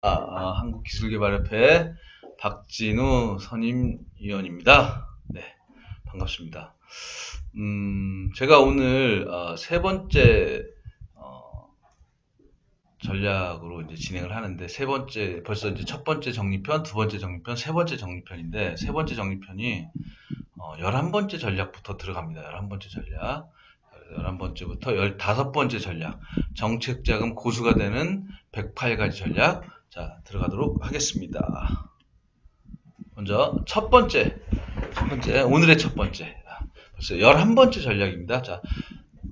한국기술개발협회 박진우 선임위원입니다. 네, 반갑습니다. 제가 오늘 세 번째 전략으로 이제 진행을 하는데, 세 번째, 벌써 이제 첫 번째 정리편, 두 번째 정리편, 세 번째 정리편인데, 세 번째 정리편이 11번째 전략부터 들어갑니다. 11번째 전략. 11번째부터 15번째 전략. 정책자금 고수가 되는 108가지 전략. 자, 들어가도록 하겠습니다. 먼저 첫 번째, 오늘의 첫 번째. 벌써 11번째 전략입니다. 자,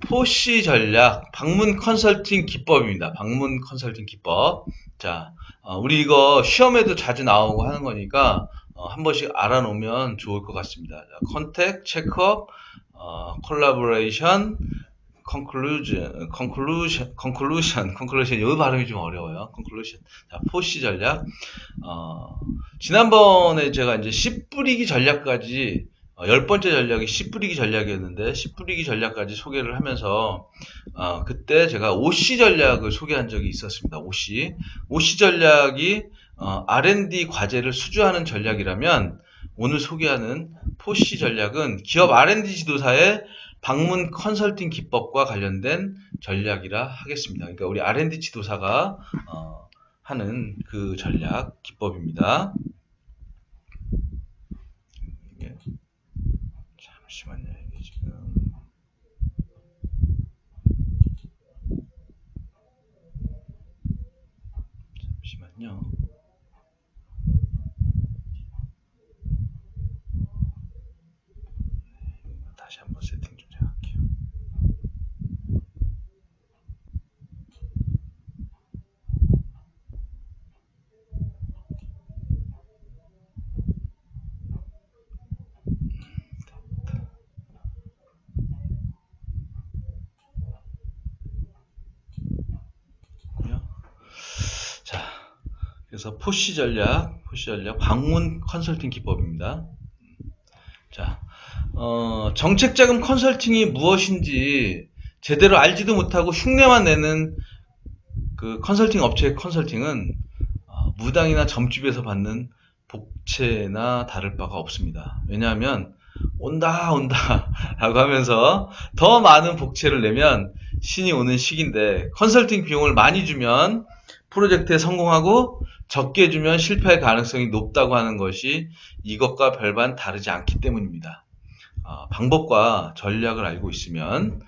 포시 전략, 방문 컨설팅 기법입니다. 방문 컨설팅 기법. 자, 우리 이거 시험에도 자주 나오고 하는 거니까 한 번씩 알아놓으면 좋을 것 같습니다. 자, 컨택, 체크업, 콜라보레이션, conclusion, 이 발음이 좀 어려워요. conclusion. 자, 포시 전략. 지난번에 제가 이제 씨 뿌리기 전략까지, 10번째 전략이 씨 뿌리기 전략이었는데, 씨 뿌리기 전략까지 소개를 하면서, 그때 제가 OC 전략을 소개한 적이 있었습니다. OC 전략이, R&D 과제를 수주하는 전략이라면, 오늘 소개하는 포시 전략은 기업 R&D 지도사의 방문 컨설팅 기법과 관련된 전략이라 하겠습니다. 그러니까 우리 R&D 지도사가 하는 그 전략 기법입니다. 잠시만요. 이게 지금 잠시만요. 다시 한번 세팅 좀 해볼게요. 자, 그래서 포시 전략 방문 컨설팅 기법입니다. 자, 정책자금 컨설팅이 무엇인지 제대로 알지도 못하고 흉내만 내는 그 컨설팅 업체의 컨설팅은 무당이나 점집에서 받는 복채나 다를 바가 없습니다. 왜냐하면 온다 라고 하면서 더 많은 복채를 내면 신이 오는 시기인데, 컨설팅 비용을 많이 주면 프로젝트에 성공하고 적게 주면 실패할 가능성이 높다고 하는 것이 이것과 별반 다르지 않기 때문입니다. 방법과 전략을 알고 있으면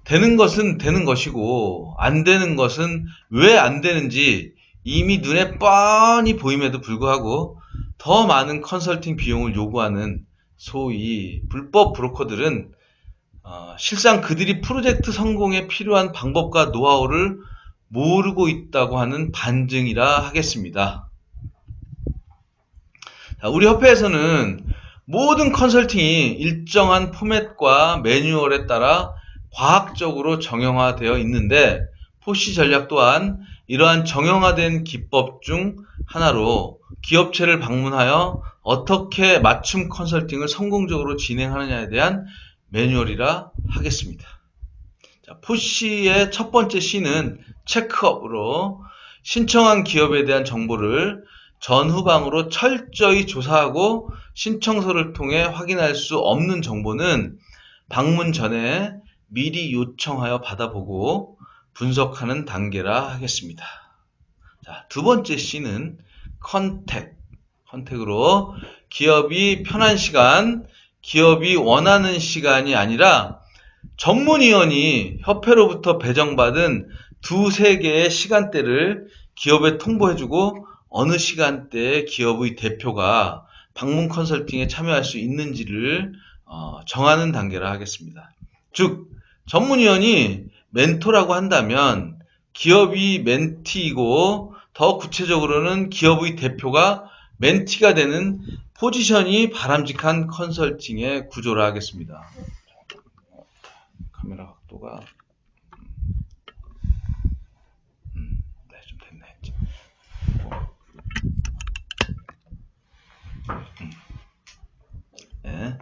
되는 것은 되는 것이고 안 되는 것은 왜 안 되는지 이미 눈에 뻔히 보임에도 불구하고 더 많은 컨설팅 비용을 요구하는 소위 불법 브로커들은 실상 그들이 프로젝트 성공에 필요한 방법과 노하우를 모르고 있다고 하는 반증이라 하겠습니다. 자, 우리 협회에서는 모든 컨설팅이 일정한 포맷과 매뉴얼에 따라 과학적으로 정형화되어 있는데, 포시 전략 또한 이러한 정형화된 기법 중 하나로 기업체를 방문하여 어떻게 맞춤 컨설팅을 성공적으로 진행하느냐에 대한 매뉴얼이라 하겠습니다. 자, 포시의 첫 번째 C는 체크업으로 신청한 기업에 대한 정보를 전후방으로 철저히 조사하고 신청서를 통해 확인할 수 없는 정보는 방문 전에 미리 요청하여 받아보고 분석하는 단계라 하겠습니다. 자, 두 번째 C는 컨택으로 기업이 편한 시간, 기업이 원하는 시간이 아니라 전문위원이 협회로부터 배정받은 두세 개의 시간대를 기업에 통보해주고 어느 시간대에 기업의 대표가 방문 컨설팅에 참여할 수 있는지를 정하는 단계라 하겠습니다. 즉, 전문위원이 멘토라고 한다면 기업이 멘티이고, 더 구체적으로는 기업의 대표가 멘티가 되는 포지션이 바람직한 컨설팅의 구조라 하겠습니다. 카메라 각도가 네, 좀 됐네. 네.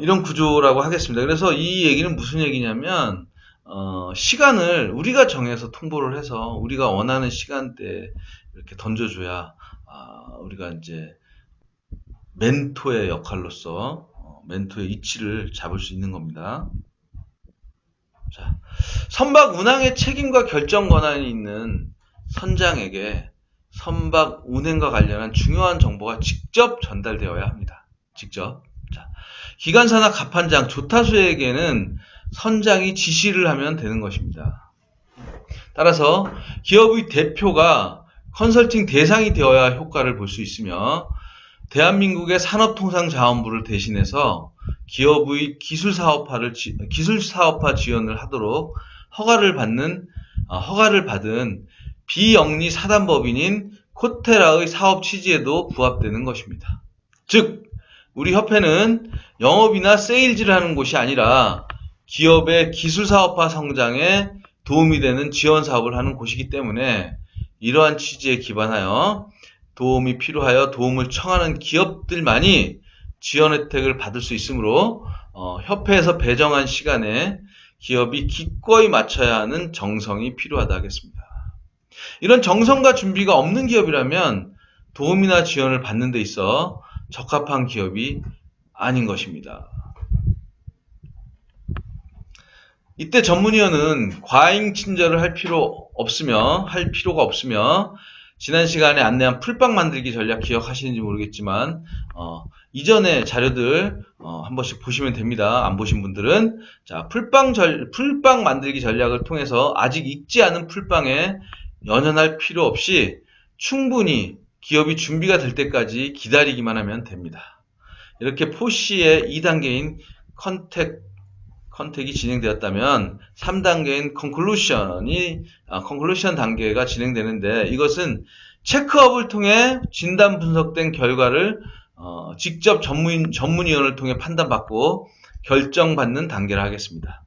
이런 구조라고 하겠습니다. 그래서 이 얘기는 무슨 얘기냐면, 시간을 우리가 정해서 통보를 해서 우리가 원하는 시간대에 이렇게 던져줘야 우리가 이제 멘토의 역할로서 멘토의 위치를 잡을 수 있는 겁니다. 자, 선박 운항의 책임과 결정 권한이 있는 선장에게 선박 운행과 관련한 중요한 정보가 직접 전달되어야 합니다. 직접. 자, 기관사나 갑판장, 조타수에게는 선장이 지시를 하면 되는 것입니다. 따라서 기업의 대표가 컨설팅 대상이 되어야 효과를 볼 수 있으며 대한민국의 산업통상자원부를 대신해서 기업의 기술사업화 지원을 하도록 허가를 받은 비영리 사단법인인 코테라의 사업 취지에도 부합되는 것입니다. 즉, 우리 협회는 영업이나 세일즈를 하는 곳이 아니라 기업의 기술사업화 성장에 도움이 되는 지원 사업을 하는 곳이기 때문에 이러한 취지에 기반하여 도움이 필요하여 도움을 청하는 기업들만이 지원 혜택을 받을 수 있으므로 협회에서 배정한 시간에 기업이 기꺼이 맞춰야 하는 정성이 필요하다 하겠습니다. 이런 정성과 준비가 없는 기업이라면 도움이나 지원을 받는 데 있어 적합한 기업이 아닌 것입니다. 이때 전문위원은 과잉 친절을 할 필요가 없으며 지난 시간에 안내한 풀빵 만들기 전략 기억하시는지 모르겠지만 이전의 자료들 한 번씩 보시면 됩니다. 안 보신 분들은 자 풀빵 만들기 전략을 통해서 아직 익지 않은 풀빵에 연연할 필요 없이 충분히 기업이 준비가 될 때까지 기다리기만 하면 됩니다. 이렇게 포시의 2단계인 컨택이 진행되었다면 3단계인 컨클루션 단계가 진행되는데 이것은 체크업을 통해 진단 분석된 결과를 직접 전문위원을 통해 판단받고 결정받는 단계를 하겠습니다.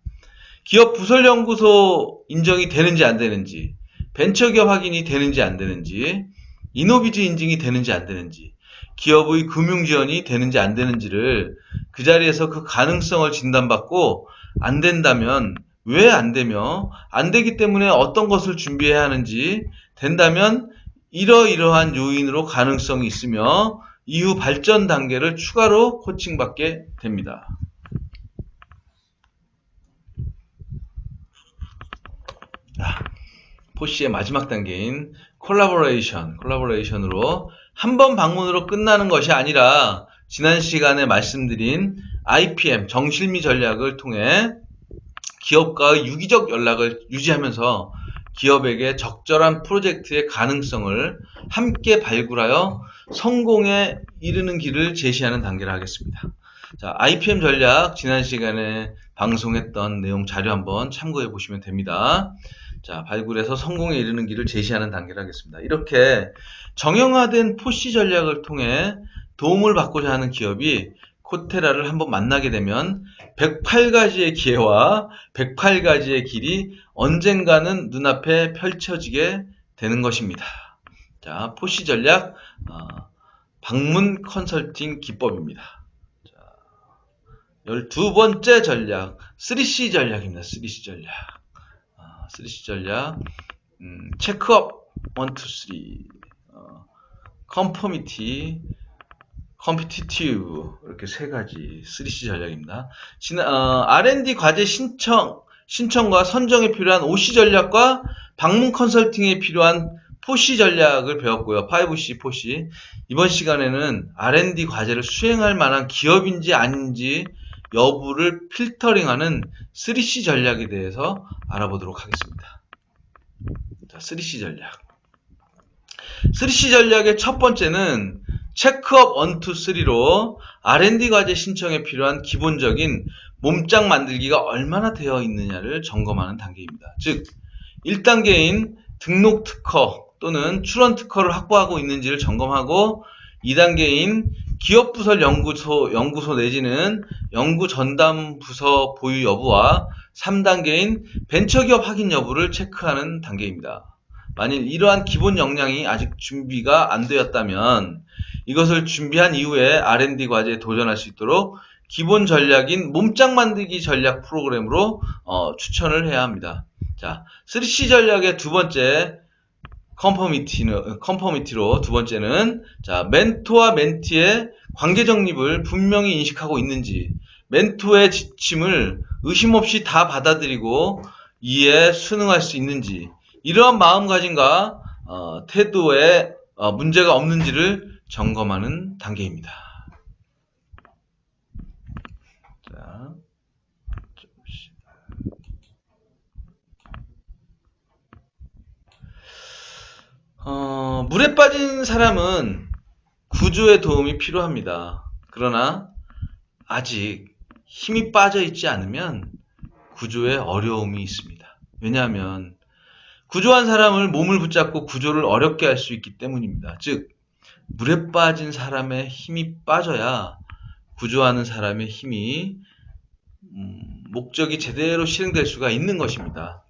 기업 부설연구소 인정이 되는지 안 되는지, 벤처기업 확인이 되는지 안 되는지, 이노비즈 인증이 되는지 안 되는지, 기업의 금융지원이 되는지 안 되는지를 그 자리에서 그 가능성을 진단받고 안 된다면 왜 안 되며 안 되기 때문에 어떤 것을 준비해야 하는지 된다면 이러이러한 요인으로 가능성이 있으며 이후 발전 단계를 추가로 코칭받게 됩니다. 포시의 마지막 단계인 콜라보레이션으로 한 번 방문으로 끝나는 것이 아니라 지난 시간에 말씀드린 IPM 정실미 전략을 통해 기업과의 유기적 연락을 유지하면서 기업에게 적절한 프로젝트의 가능성을 함께 발굴하여 성공에 이르는 길을 제시하는 단계를 하겠습니다. 자, IPM 전략 지난 시간에 방송했던 내용 자료 한번 참고해 보시면 됩니다. 자, 발굴해서 성공에 이르는 길을 제시하는 단계를 하겠습니다. 이렇게 정형화된 포시 전략을 통해 도움을 받고자 하는 기업이 코테라를 한번 만나게 되면 108가지의 기회와 108가지의 길이 언젠가는 눈앞에 펼쳐지게 되는 것입니다. 자, 포시 전략 방문 컨설팅 기법입니다. 자, 12번째 전략 3C 전략입니다. 3C 전략. 3C 전략 체크업 1, 2, 3 컨포미티 컴피티티브 이렇게 세 가지 3C 전략입니다. R&D 과제 신청과 선정에 필요한 OC 전략과 방문 컨설팅에 필요한 4C 전략을 배웠고요. 5C, 4C. 이번 시간에는 R&D 과제를 수행할 만한 기업인지 아닌지 여부를 필터링하는 3C 전략에 대해서 알아보도록 하겠습니다. 자, 3C 전략. 3C 전략의 첫 번째는 체크업 1, 2, 3로 R&D 과제 신청에 필요한 기본적인 몸짱 만들기가 얼마나 되어 있느냐를 점검하는 단계입니다. 즉 1단계인 등록 특허 또는 출원 특허를 확보하고 있는지를 점검하고 2단계인 기업부설 연구소 내지는 연구전담부서 보유 여부와 3단계인 벤처기업 확인 여부를 체크하는 단계입니다. 만일 이러한 기본 역량이 아직 준비가 안 되었다면 이것을 준비한 이후에 R&D 과제에 도전할 수 있도록 기본 전략인 몸짱 만들기 전략 프로그램으로 추천을 해야 합니다. 자, 3C 전략의 두 번째 컨퍼미티로 두 번째는 자, 멘토와 멘티의 관계 정립을 분명히 인식하고 있는지, 멘토의 지침을 의심 없이 다 받아들이고 이에 순응할 수 있는지, 이러한 마음가짐과 태도에 문제가 없는지를 점검하는 단계입니다. 자, 물에 빠진 사람은 구조의 도움이 필요합니다. 그러나 아직 힘이 빠져 있지 않으면 구조에 어려움이 있습니다. 왜냐하면 구조한 사람을 몸을 붙잡고 구조를 어렵게 할 수 있기 때문입니다. 즉, 물에 빠진 사람의 힘이 빠져야 구조하는 사람의 힘이 목적이 제대로 실행될 수가 있는 것입니다.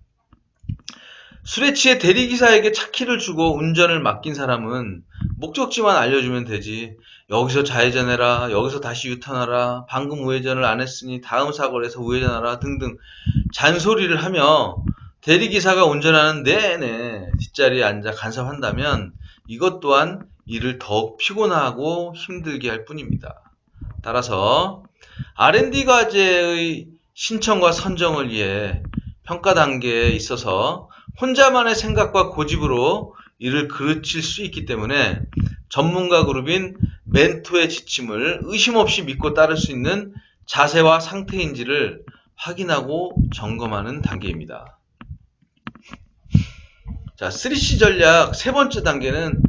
술에 취해 대리기사에게 차키를 주고 운전을 맡긴 사람은 목적지만 알려주면 되지, 여기서 좌회전해라, 여기서 다시 유턴하라, 방금 우회전을 안 했으니 다음 사거리에서 우회전하라 등등 잔소리를 하며 대리기사가 운전하는 내내 뒷자리에 앉아 간섭한다면 이것 또한 일을 더욱 피곤하고 힘들게 할 뿐입니다. 따라서 R&D 과제의 신청과 선정을 위해 평가 단계에 있어서 혼자만의 생각과 고집으로 일을 그르칠 수 있기 때문에 전문가 그룹인 멘토의 지침을 의심 없이 믿고 따를 수 있는 자세와 상태인지를 확인하고 점검하는 단계입니다. 자, 3C 전략 세 번째 단계는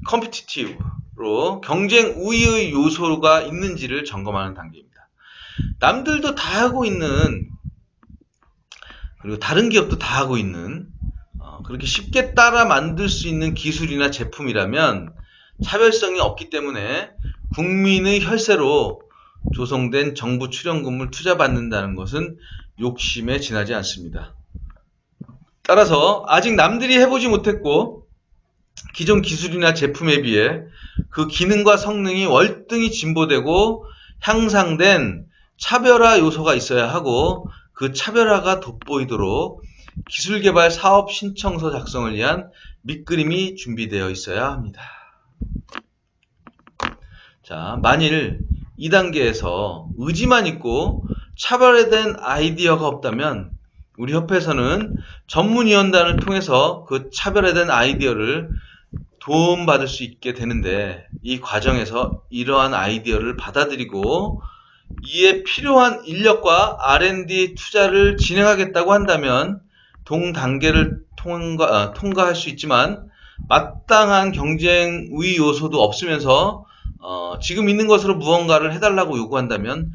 컴피티티브로 경쟁 우위의 요소가 있는지를 점검하는 단계입니다. 남들도 다 하고 있는, 그리고 다른 기업도 다 하고 있는, 그렇게 쉽게 따라 만들 수 있는 기술이나 제품이라면 차별성이 없기 때문에 국민의 혈세로 조성된 정부 출연금을 투자받는다는 것은 욕심에 지나지 않습니다. 따라서 아직 남들이 해보지 못했고 기존 기술이나 제품에 비해 그 기능과 성능이 월등히 진보되고 향상된 차별화 요소가 있어야 하고, 그 차별화가 돋보이도록 기술개발 사업 신청서 작성을 위한 밑그림이 준비되어 있어야 합니다. 자, 만일 2단계에서 의지만 있고 차별화된 아이디어가 없다면 우리 협회에서는 전문위원단을 통해서 그 차별화된 아이디어를 도움받을 수 있게 되는데, 이 과정에서 이러한 아이디어를 받아들이고 이에 필요한 인력과 R&D 투자를 진행하겠다고 한다면 동단계를 통과할 수 있지만, 마땅한 경쟁 우위 요소도 없으면서 지금 있는 것으로 무언가를 해달라고 요구한다면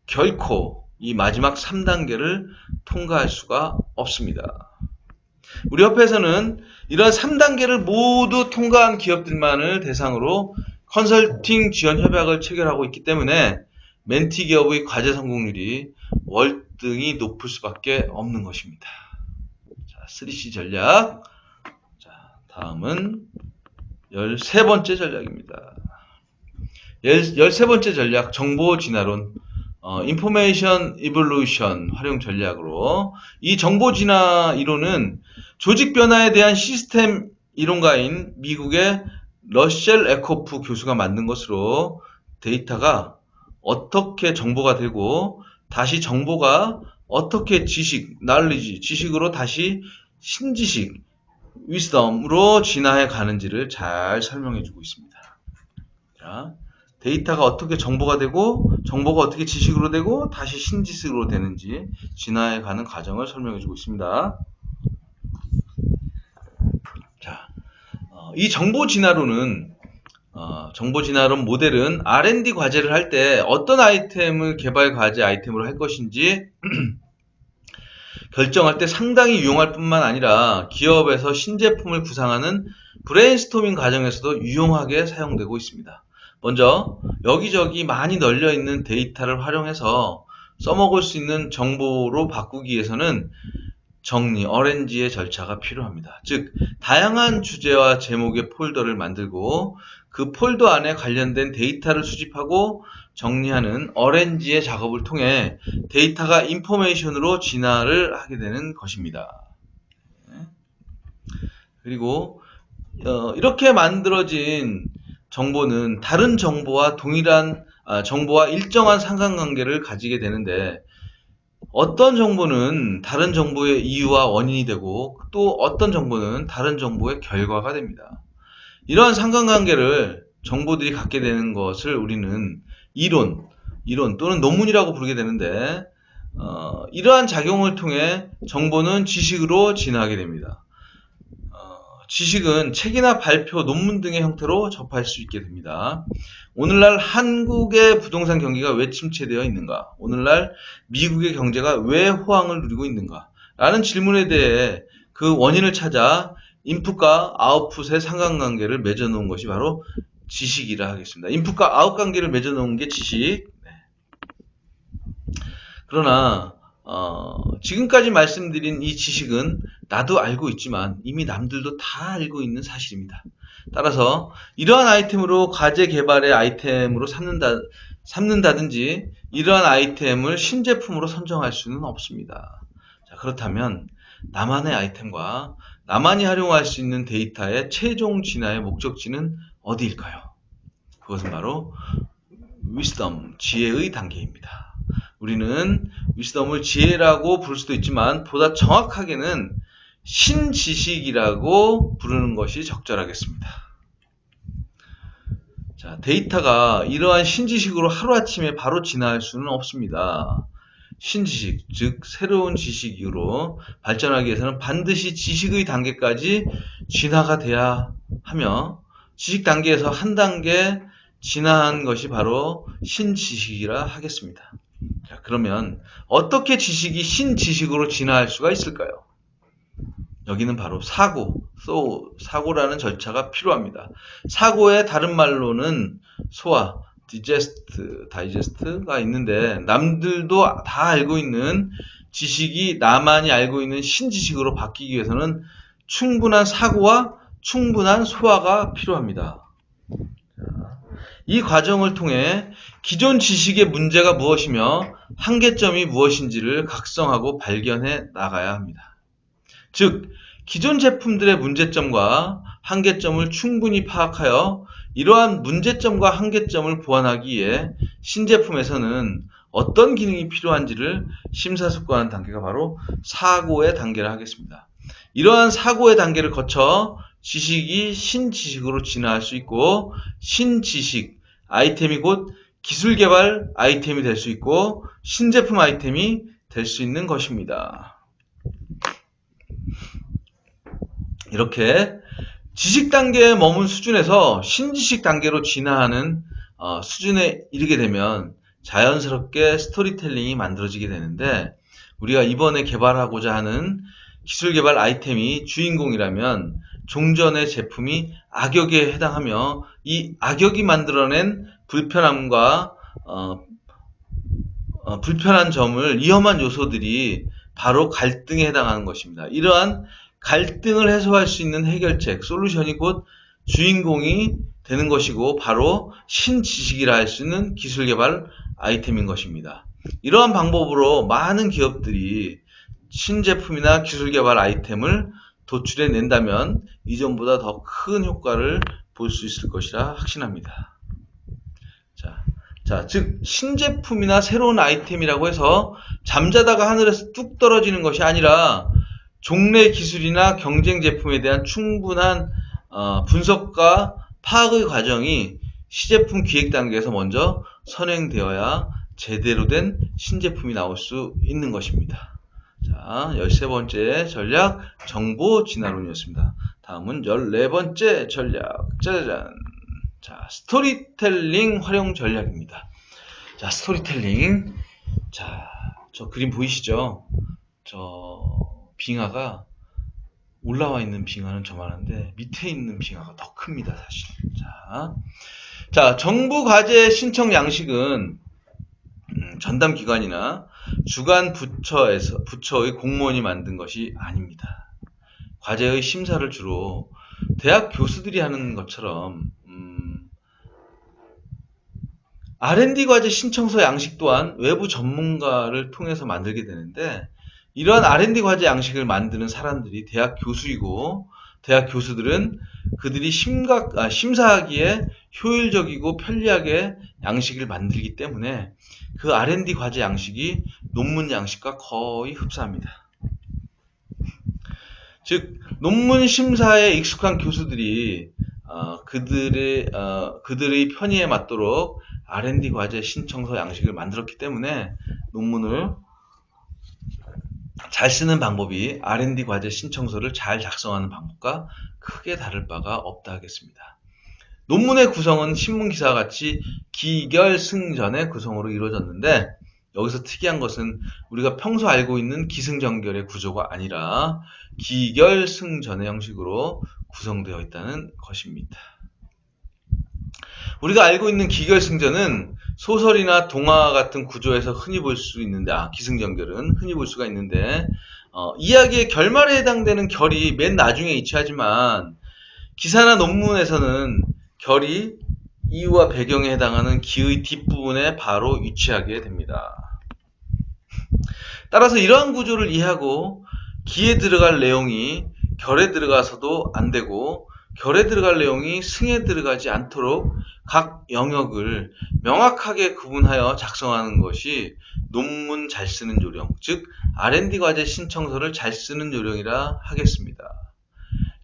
결코 이 마지막 3단계를 통과할 수가 없습니다. 우리 협회에서는 이런 3단계를 모두 통과한 기업들만을 대상으로 컨설팅 지원 협약을 체결하고 있기 때문에 멘티 기업의 과제 성공률이 월등히 높을 수밖에 없는 것입니다. 자, 3C 전략. 자, 다음은 13번째 전략입니다. 13번째 전략, 정보 진화론, 인포메이션 이볼루션 활용 전략으로, 이 정보 진화 이론은 조직 변화에 대한 시스템 이론가인 미국의 러셀 에코프 교수가 만든 것으로, 데이터가 어떻게 정보가 되고 다시 정보가 어떻게 지식으로 다시 신지식, 위스덤으로 진화해 가는지를 잘 설명해 주고 있습니다. 자, 데이터가 어떻게 정보가 되고 정보가 어떻게 지식으로 되고 다시 신지식으로 되는지 진화해 가는 과정을 설명해 주고 있습니다. 자, 이 정보 진화론은 정보 진화론 모델은 R&D 과제를 할 때 어떤 아이템을 개발 과제 아이템으로 할 것인지 결정할 때 상당히 유용할 뿐만 아니라 기업에서 신제품을 구상하는 브레인스토밍 과정에서도 유용하게 사용되고 있습니다. 먼저 여기저기 많이 널려있는 데이터를 활용해서 써먹을 수 있는 정보로 바꾸기 위해서는 정리, 어레인지의 절차가 필요합니다. 즉, 다양한 주제와 제목의 폴더를 만들고 그 폴더 안에 관련된 데이터를 수집하고 정리하는 어렌지의 작업을 통해 데이터가 인포메이션으로 진화를 하게 되는 것입니다. 그리고 이렇게 만들어진 정보는 다른 정보와 정보와 일정한 상관관계를 가지게 되는데, 어떤 정보는 다른 정보의 이유와 원인이 되고 또 어떤 정보는 다른 정보의 결과가 됩니다. 이러한 상관관계를 정보들이 갖게 되는 것을 우리는 이론 또는 논문이라고 부르게 되는데, 이러한 작용을 통해 정보는 지식으로 진화하게 됩니다. 지식은 책이나 발표, 논문 등의 형태로 접할 수 있게 됩니다. 오늘날 한국의 부동산 경기가 왜 침체되어 있는가? 오늘날 미국의 경제가 왜 호황을 누리고 있는가? 라는 질문에 대해 그 원인을 찾아 인풋과 아웃풋의 상관관계를 맺어놓은 것이 바로 지식이라 하겠습니다. 인풋과 아웃 관계를 맺어놓은 게 지식. 그러나 지금까지 말씀드린 이 지식은 나도 알고 있지만 이미 남들도 다 알고 있는 사실입니다. 따라서 이러한 아이템으로 과제 개발의 아이템으로 삼는다든지 이러한 아이템을 신제품으로 선정할 수는 없습니다. 자, 그렇다면 나만의 아이템과 나만이 활용할 수 있는 데이터의 최종 진화의 목적지는 어디일까요? 그것은 바로 위스덤, 지혜의 단계입니다. 우리는 위스덤을 지혜라고 부를 수도 있지만 보다 정확하게는 신지식이라고 부르는 것이 적절하겠습니다. 자, 데이터가 이러한 신지식으로 하루아침에 바로 진화할 수는 없습니다. 신지식, 즉 새로운 지식으로 발전하기 위해서는 반드시 지식의 단계까지 진화가 돼야 하며, 지식 단계에서 한 단계 진화한 것이 바로 신지식이라 하겠습니다. 자, 그러면 어떻게 지식이 신지식으로 진화할 수가 있을까요? 여기는 바로 사고라는 절차가 필요합니다. 사고의 다른 말로는 소화, 다이제스트가 있는데, 남들도 다 알고 있는 지식이 나만이 알고 있는 신지식으로 바뀌기 위해서는 충분한 사고와 충분한 소화가 필요합니다. 이 과정을 통해 기존 지식의 문제가 무엇이며 한계점이 무엇인지를 각성하고 발견해 나가야 합니다. 즉, 기존 제품들의 문제점과 한계점을 충분히 파악하여 이러한 문제점과 한계점을 보완하기 위해 신제품에서는 어떤 기능이 필요한지를 심사숙고하는 단계가 바로 사고의 단계라 하겠습니다. 이러한 사고의 단계를 거쳐 지식이 신지식으로 진화할 수 있고, 신지식 아이템이 곧 기술개발 아이템이 될 수 있고 신제품 아이템이 될 수 있는 것입니다. 이렇게 지식 단계에 머문 수준에서 신지식 단계로 진화하는 수준에 이르게 되면 자연스럽게 스토리텔링이 만들어지게 되는데, 우리가 이번에 개발하고자 하는 기술개발 아이템이 주인공이라면 종전의 제품이 악역에 해당하며, 이 악역이 만들어낸 불편함과 불편한 점을, 위험한 요소들이 바로 갈등에 해당하는 것입니다. 이러한 갈등을 해소할 수 있는 해결책, 솔루션이 곧 주인공이 되는 것이고 바로 신지식이라 할 수 있는 기술개발 아이템인 것입니다. 이러한 방법으로 많은 기업들이 신제품이나 기술개발 아이템을 도출해 낸다면 이전보다 더 큰 효과를 볼 수 있을 것이라 확신합니다. 자, 즉 신제품이나 새로운 아이템이라고 해서 잠자다가 하늘에서 뚝 떨어지는 것이 아니라 종래 기술이나 경쟁 제품에 대한 충분한 분석과 파악의 과정이 시제품 기획 단계에서 먼저 선행되어야 제대로 된 신제품이 나올 수 있는 것입니다. 자, 13번째 전략 정보 진화론이었습니다. 다음은 14번째 전략, 짜자잔. 자, 스토리텔링 활용 전략입니다. 자, 스토리텔링. 자, 저 그림 보이시죠? 저 빙하가 올라와 있는 빙하는 저만한데 밑에 있는 빙하가 더 큽니다, 사실. 자, 정부 과제 신청 양식은 전담 기관이나 주간 부처의 공무원이 만든 것이 아닙니다. 과제의 심사를 주로 대학 교수들이 하는 것처럼 R&D 과제 신청서 양식 또한 외부 전문가를 통해서 만들게 되는데, 이러한 R&D 과제 양식을 만드는 사람들이 대학 교수이고, 대학 교수들은 그들이 심사하기에 효율적이고 편리하게 양식을 만들기 때문에 그 R&D 과제 양식이 논문 양식과 거의 흡사합니다. 즉, 논문 심사에 익숙한 교수들이 그들의 편의에 맞도록 R&D 과제 신청서 양식을 만들었기 때문에 논문을 잘 쓰는 방법이 R&D 과제 신청서를 잘 작성하는 방법과 크게 다를 바가 없다 하겠습니다. 논문의 구성은 신문기사와 같이 기결승전의 구성으로 이루어졌는데, 여기서 특이한 것은 우리가 평소 알고 있는 기승전결의 구조가 아니라 기결승전의 형식으로 구성되어 있다는 것입니다. 우리가 알고 있는 기결승전은 소설이나 동화 같은 구조에서 흔히 볼 수 있는데, 기승전결은 흔히 볼 수가 있는데, 이야기의 결말에 해당되는 결이 맨 나중에 위치하지만, 기사나 논문에서는 결이 이유와 배경에 해당하는 기의 뒷부분에 바로 위치하게 됩니다. 따라서 이러한 구조를 이해하고, 기에 들어갈 내용이 결에 들어가서도 안 되고, 결에 들어갈 내용이 승에 들어가지 않도록 각 영역을 명확하게 구분하여 작성하는 것이 논문 잘 쓰는 요령, 즉 R&D 과제 신청서를 잘 쓰는 요령이라 하겠습니다.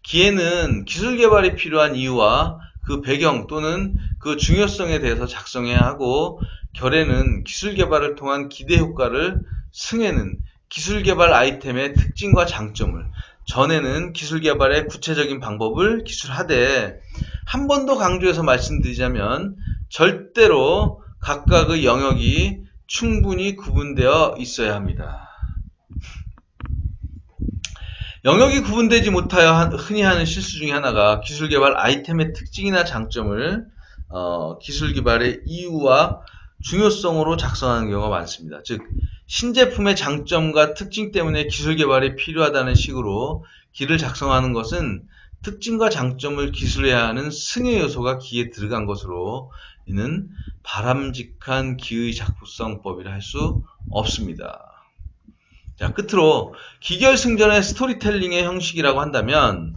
기에는 기술 개발이 필요한 이유와 그 배경 또는 그 중요성에 대해서 작성해야 하고, 결에는 기술 개발을 통한 기대 효과를, 승에는 기술 개발 아이템의 특징과 장점을, 전에는 기술 개발의 구체적인 방법을 기술하되, 한 번 더 강조해서 말씀드리자면 절대로 각각의 영역이 충분히 구분되어 있어야 합니다. 영역이 구분되지 못하여 흔히 하는 실수 중에 하나가 기술 개발 아이템의 특징이나 장점을 기술 개발의 이유와 중요성으로 작성하는 경우가 많습니다. 즉, 신제품의 장점과 특징 때문에 기술 개발이 필요하다는 식으로 기를 작성하는 것은 특징과 장점을 기술해야 하는 승의 요소가 기에 들어간 것으로 이는 바람직한 기의 작성법이라 할 수 없습니다. 자, 끝으로 기결승전의 스토리텔링의 형식이라고 한다면,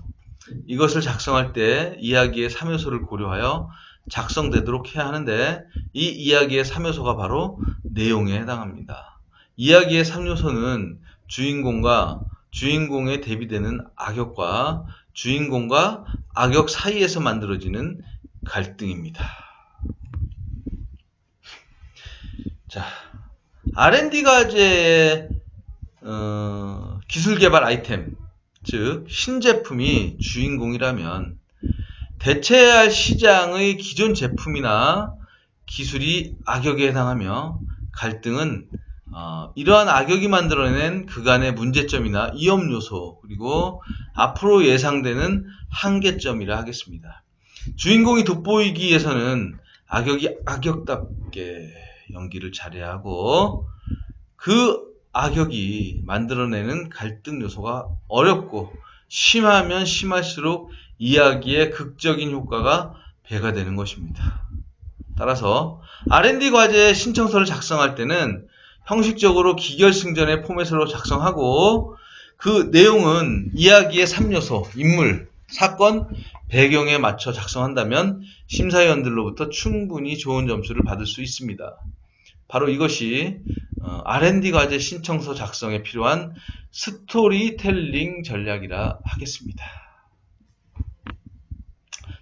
이것을 작성할 때 이야기의 3요소를 고려하여 작성되도록 해야 하는데, 이 이야기의 3요소가 바로 내용에 해당합니다. 이야기의 3요소는 주인공과 주인공에 대비되는 악역과 주인공과 악역 사이에서 만들어지는 갈등입니다. 자, R&D 과제의 기술 개발 아이템, 즉 신제품이 주인공이라면 대체해야 할 시장의 기존 제품이나 기술이 악역에 해당하며, 갈등은 이러한 악역이 만들어낸 그간의 문제점이나 위험 요소, 그리고 앞으로 예상되는 한계점이라 하겠습니다. 주인공이 돋보이기 위해서는 악역이 악역답게 연기를 잘해야 하고, 그 악역이 만들어내는 갈등 요소가 어렵고 심하면 심할수록 이야기의 극적인 효과가 배가 되는 것입니다. 따라서 R&D 과제 신청서를 작성할 때는 형식적으로 기결승전의 포맷으로 작성하고, 그 내용은 이야기의 3요소, 인물, 사건, 배경에 맞춰 작성한다면 심사위원들로부터 충분히 좋은 점수를 받을 수 있습니다. 바로 이것이 R&D 과제 신청서 작성에 필요한 스토리텔링 전략이라 하겠습니다.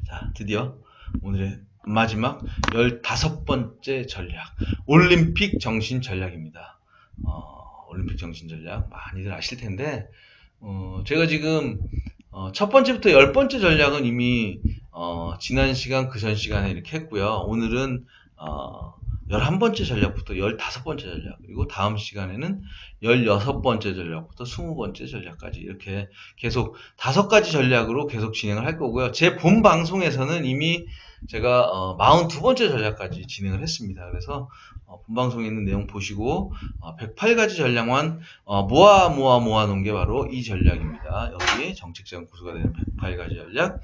자, 드디어 오늘의 마지막 15번째 전략, 올림픽 정신 전략입니다. 올림픽 정신 전략 많이들 아실 텐데, 제가 지금 첫 번째부터 10번째 전략은 이미 지난 시간, 그 전 시간에 이렇게 했고요. 오늘은 11번째 전략부터 15번째 전략, 그리고 다음 시간에는 16번째 전략부터 20번째 전략까지 이렇게 계속 5가지 전략으로 계속 진행을 할 거고요. 제 본 방송에서는 이미 제가 42번째 전략까지 진행을 했습니다. 그래서 본 방송에 있는 내용 보시고 108가지 전략만 모아 놓은 게 바로 이 전략입니다. 여기 정책적 구조가 되는 108가지 전략,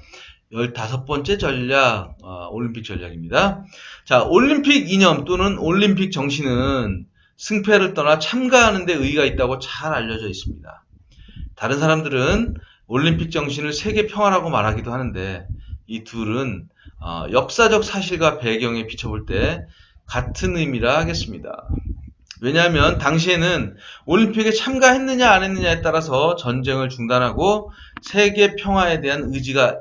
15번째 전략, 올림픽 전략입니다. 자, 올림픽 이념 또는 올림픽 정신은 승패를 떠나 참가하는 데 의의가 있다고 잘 알려져 있습니다. 다른 사람들은 올림픽 정신을 세계 평화라고 말하기도 하는데 이 둘은 역사적 사실과 배경에 비춰볼 때 같은 의미라 하겠습니다. 왜냐하면 당시에는 올림픽에 참가했느냐 안 했느냐에 따라서 전쟁을 중단하고 세계 평화에 대한 의지가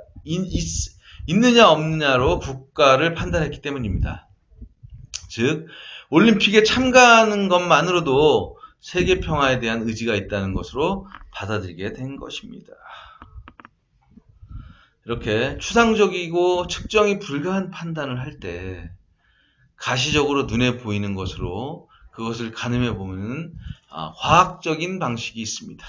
있느냐 없느냐로 국가를 판단했기 때문입니다. 즉 올림픽에 참가하는 것만으로도 세계 평화에 대한 의지가 있다는 것으로 받아들이게 된 것입니다. 이렇게 추상적이고 측정이 불가한 판단을 할 때 가시적으로 눈에 보이는 것으로 그것을 가늠해 보면 화학적인 방식이 있습니다.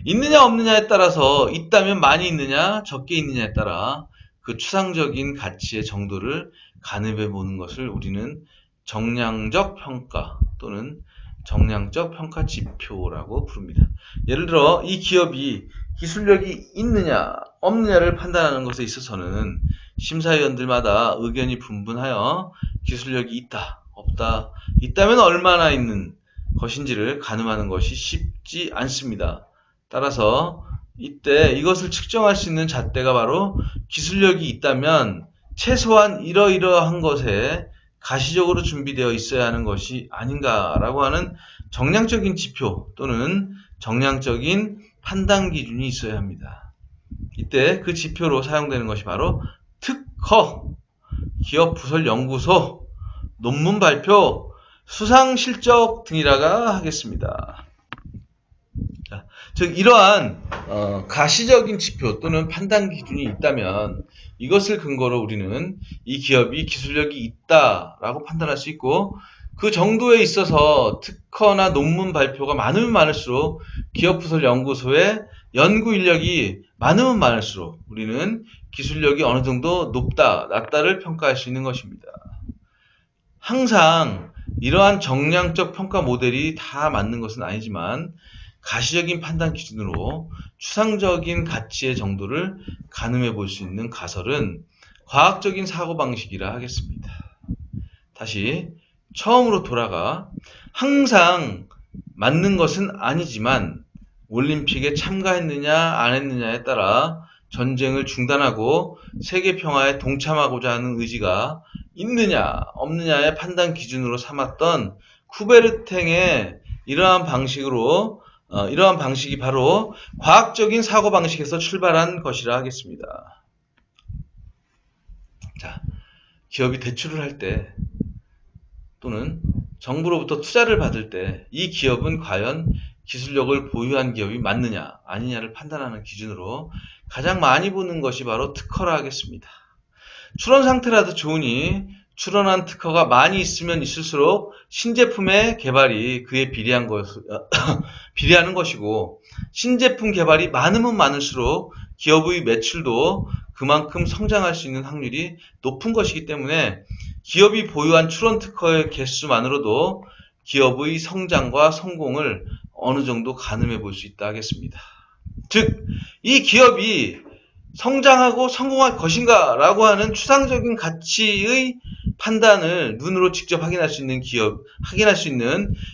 있느냐 없느냐에 따라서 있다면 많이 있느냐 적게 있느냐에 따라 그 추상적인 가치의 정도를 가늠해 보는 것을 우리는 정량적 평가 또는 정량적 평가 지표라고 부릅니다. 예를 들어 이 기업이 기술력이 있느냐 없느냐를 판단하는 것에 있어서는 심사위원들마다 의견이 분분하여 기술력이 있다 없다 있다면 얼마나 있는 것인지를 가늠하는 것이 쉽지 않습니다. 따라서 이때 이것을 측정할 수 있는 잣대가 바로 기술력이 있다면 최소한 이러이러한 것에 가시적으로 준비되어 있어야 하는 것이 아닌가라고 하는 정량적인 지표 또는 정량적인 판단 기준이 있어야 합니다. 이때 그 지표로 사용되는 것이 바로 특허, 기업 부설 연구소, 논문 발표, 수상 실적 등이라가 하겠습니다. 자, 즉 이러한 가시적인 지표 또는 판단 기준이 있다면 이것을 근거로 우리는 이 기업이 기술력이 있다라고 판단할 수 있고 그 정도에 있어서 특허나 논문 발표가 많으면 많을수록 기업 부설 연구소의 연구 인력이 많으면 많을수록 우리는 기술력이 어느 정도 높다, 낮다를 평가할 수 있는 것입니다. 항상 이러한 정량적 평가 모델이 다 맞는 것은 아니지만 가시적인 판단 기준으로 추상적인 가치의 정도를 가늠해 볼 수 있는 가설은 과학적인 사고방식이라 하겠습니다. 다시 처음으로 돌아가 항상 맞는 것은 아니지만 올림픽에 참가했느냐 안 했느냐에 따라 전쟁을 중단하고 세계 평화에 동참하고자 하는 의지가 있느냐 없느냐의 판단 기준으로 삼았던 쿠베르탱의 이러한 방식이 바로 과학적인 사고방식에서 출발한 것이라 하겠습니다. 자, 기업이 대출을 할 때 또는 정부로부터 투자를 받을 때 이 기업은 과연 기술력을 보유한 기업이 맞느냐 아니냐를 판단하는 기준으로 가장 많이 보는 것이 바로 특허라 하겠습니다. 출원 상태라도 좋으니 출원한 특허가 많이 있으면 있을수록 신제품의 개발이 그에 비례하는 것이고 신제품 개발이 많으면 많을수록 기업의 매출도 그만큼 성장할 수 있는 확률이 높은 것이기 때문에 기업이 보유한 출원 특허의 개수만으로도 기업의 성장과 성공을 어느 정도 가늠해 볼 수 있다 하겠습니다. 즉, 이 기업이 성장하고 성공할 것인가 라고 하는 추상적인 가치의 판단을 눈으로 직접 확인할 수 있는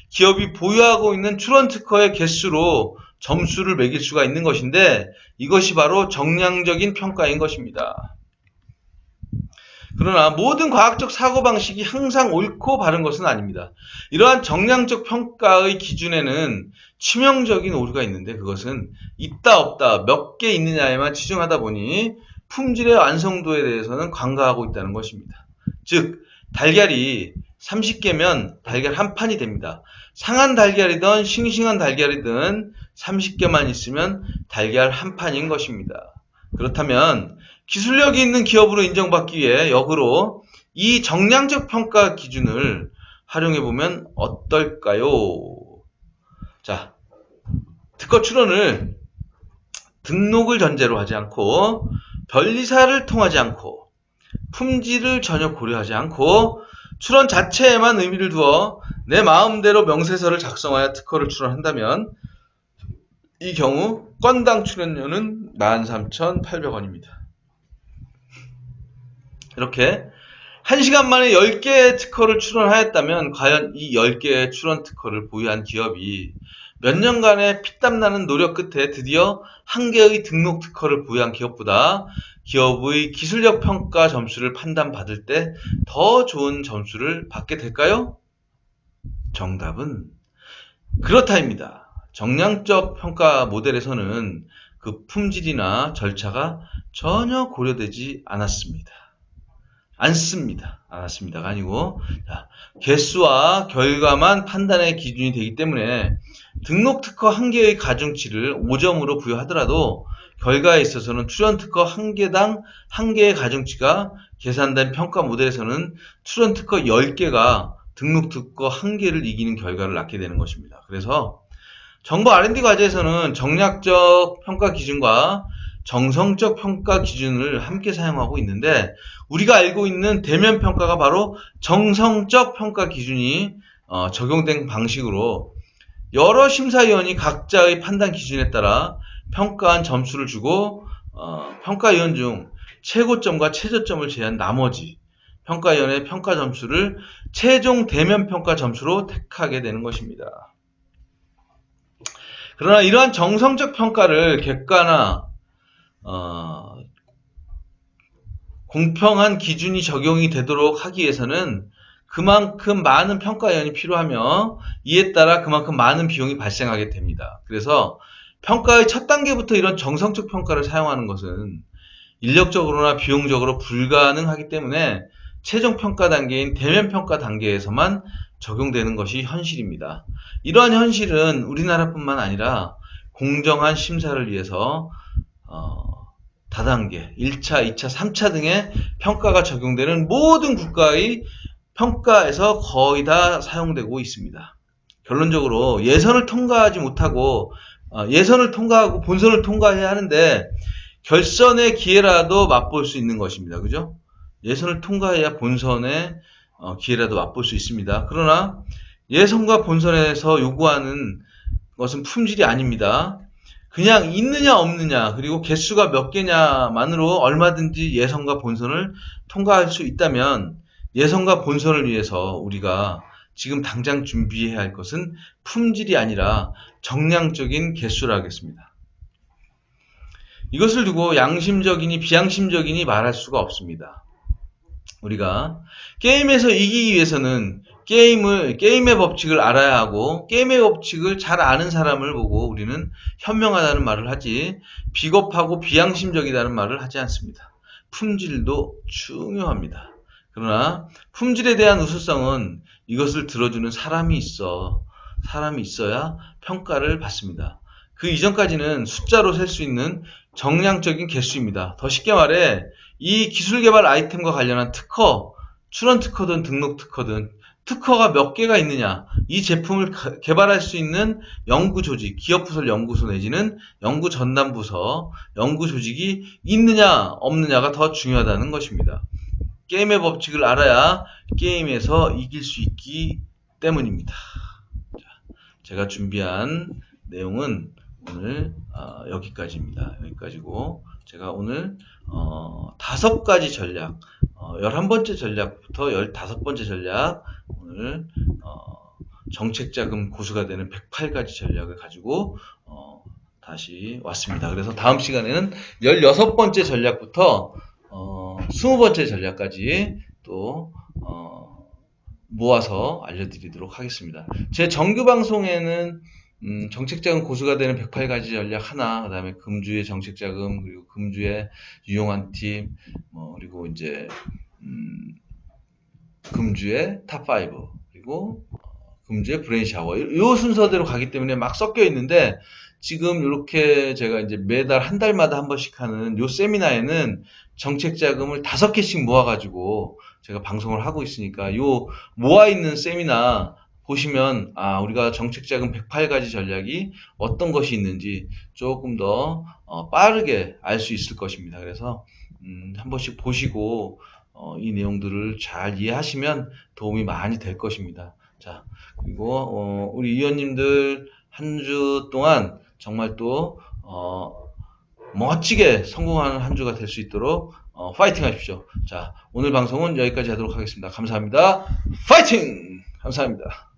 기업이 보유하고 있는 출원 특허의 개수로 점수를 매길 수가 있는 것인데 이것이 바로 정량적인 평가인 것입니다. 그러나 모든 과학적 사고방식이 항상 옳고 바른 것은 아닙니다. 이러한 정량적 평가의 기준에는 치명적인 오류가 있는데 그것은 있다 없다 몇 개 있느냐에만 치중하다 보니 품질의 완성도에 대해서는 관가하고 있다는 것입니다. 즉 달걀이 30개면 달걀 한 판이 됩니다. 상한 달걀이든 싱싱한 달걀이든 30개만 있으면 달걀 한 판인 것입니다. 그렇다면 기술력이 있는 기업으로 인정받기 위해 역으로 이 정량적 평가 기준을 활용해보면 어떨까요? 자, 특허 출원을 등록을 전제로 하지 않고 변리사를 통하지 않고 품질을 전혀 고려하지 않고 출원 자체에만 의미를 두어 내 마음대로 명세서를 작성하여 특허를 출원한다면 이 경우 건당 출연료는 13,800원입니다. 이렇게 1시간 만에 10개의 특허를 출원하였다면 과연 이 10개의 출원 특허를 보유한 기업이 몇 년간의 피땀나는 노력 끝에 드디어 1개의 등록 특허를 보유한 기업보다 기업의 기술력 평가 점수를 판단받을 때 더 좋은 점수를 받게 될까요? 정답은 그렇다입니다. 정량적 평가 모델에서는 그 품질이나 절차가 전혀 고려되지 않았습니다. 않았습니다가 아니고, 자, 개수와 결과만 판단의 기준이 되기 때문에 등록 특허 1개의 가중치를 5점으로 부여하더라도 결과에 있어서는 출원 특허 1개당 1개의 가중치가 계산된 평가 모델에서는 출원 특허 10개가 등록 특허 1개를 이기는 결과를 낳게 되는 것입니다. 그래서 정보 R&D 과제에서는 정략적 평가 기준과 정성적 평가 기준을 함께 사용하고 있는데, 우리가 알고 있는 대면 평가가 바로 정성적 평가 기준이 적용된 방식으로 여러 심사위원이 각자의 판단 기준에 따라 평가한 점수를 주고 평가위원 중 최고점과 최저점을 제한 나머지 평가위원의 평가 점수를 최종 대면 평가 점수로 택하게 되는 것입니다. 그러나 이러한 정성적 평가를 객관화 공평한 기준이 적용이 되도록 하기 위해서는 그만큼 많은 평가위원이 필요하며 이에 따라 그만큼 많은 비용이 발생하게 됩니다. 그래서 평가의 첫 단계부터 이런 정성적 평가를 사용하는 것은 인력적으로나 비용적으로 불가능하기 때문에 최종 평가 단계인 대면 평가 단계에서만 적용되는 것이 현실입니다. 이러한 현실은 우리나라뿐만 아니라 공정한 심사를 위해서 다단계, 1차, 2차, 3차 등의 평가가 적용되는 모든 국가의 평가에서 거의 다 사용되고 있습니다. 결론적으로 예선을 통과하지 못하고 예선을 통과하고 본선을 통과해야 하는데 결선의 기회라도 맛볼 수 있는 것입니다. 그죠? 예선을 통과해야 본선의 기회라도 맛볼 수 있습니다. 그러나 예선과 본선에서 요구하는 것은 품질이 아닙니다. 그냥 있느냐 없느냐 그리고 개수가 몇 개냐만으로 얼마든지 예선과 본선을 통과할 수 있다면 예선과 본선을 위해서 우리가 지금 당장 준비해야 할 것은 품질이 아니라 정량적인 개수라 하겠습니다. 이것을 두고 양심적이니 비양심적이니 말할 수가 없습니다. 우리가 게임에서 이기기 위해서는 게임의 법칙을 알아야 하고 게임의 법칙을 잘 아는 사람을 보고 우리는 현명하다는 말을 하지 비겁하고 비양심적이다는 말을 하지 않습니다. 품질도 중요합니다. 그러나 품질에 대한 우수성은 이것을 들어주는 사람이 있어야 평가를 받습니다. 그 이전까지는 숫자로 셀 수 있는 정량적인 개수입니다. 더 쉽게 말해 이 기술개발 아이템과 관련한 특허, 출원 특허든 등록 특허든 특허가 몇 개가 있느냐, 이 제품을 개발할 수 있는 연구조직, 기업부설 연구소 내지는 연구전담부서, 연구조직이 있느냐 없느냐가 더 중요하다는 것입니다. 게임의 법칙을 알아야 게임에서 이길 수 있기 때문입니다. 제가 준비한 내용은 오늘 여기까지입니다. 여기까지고 제가 오늘 5가지 전략, 11번째 전략부터 15번째 전략, 오늘 정책자금 고수가 되는 108가지 전략을 가지고 다시 왔습니다. 그래서 다음 시간에는 16번째 전략부터 20번째 전략까지 또 모아서 알려드리도록 하겠습니다. 제 정규 방송에는 정책자금 고수가 되는 108가지 전략 하나, 그 다음에 금주의 정책자금, 그리고 금주의 유용한 팁, 그리고 이제 금주의 탑5, 그리고 금주의 브레인 샤워, 이 순서대로 가기 때문에 막 섞여 있는데, 지금 이렇게 제가 이제 매달 한 달마다 한 번씩 하는 요 세미나에는 정책자금을 5개씩 모아가지고 제가 방송을 하고 있으니까 요 모아있는 세미나 보시면 우리가 정책자금 108가지 전략이 어떤 것이 있는지 조금 더 빠르게 알 수 있을 것입니다. 그래서 한 번씩 보시고 이 내용들을 잘 이해하시면 도움이 많이 될 것입니다. 자, 그리고 우리 위원님들 한 주 동안 정말 또 멋지게 성공하는 한 주가 될 수 있도록 파이팅 하십시오. 자, 오늘 방송은 여기까지 하도록 하겠습니다. 감사합니다. 파이팅! 감사합니다.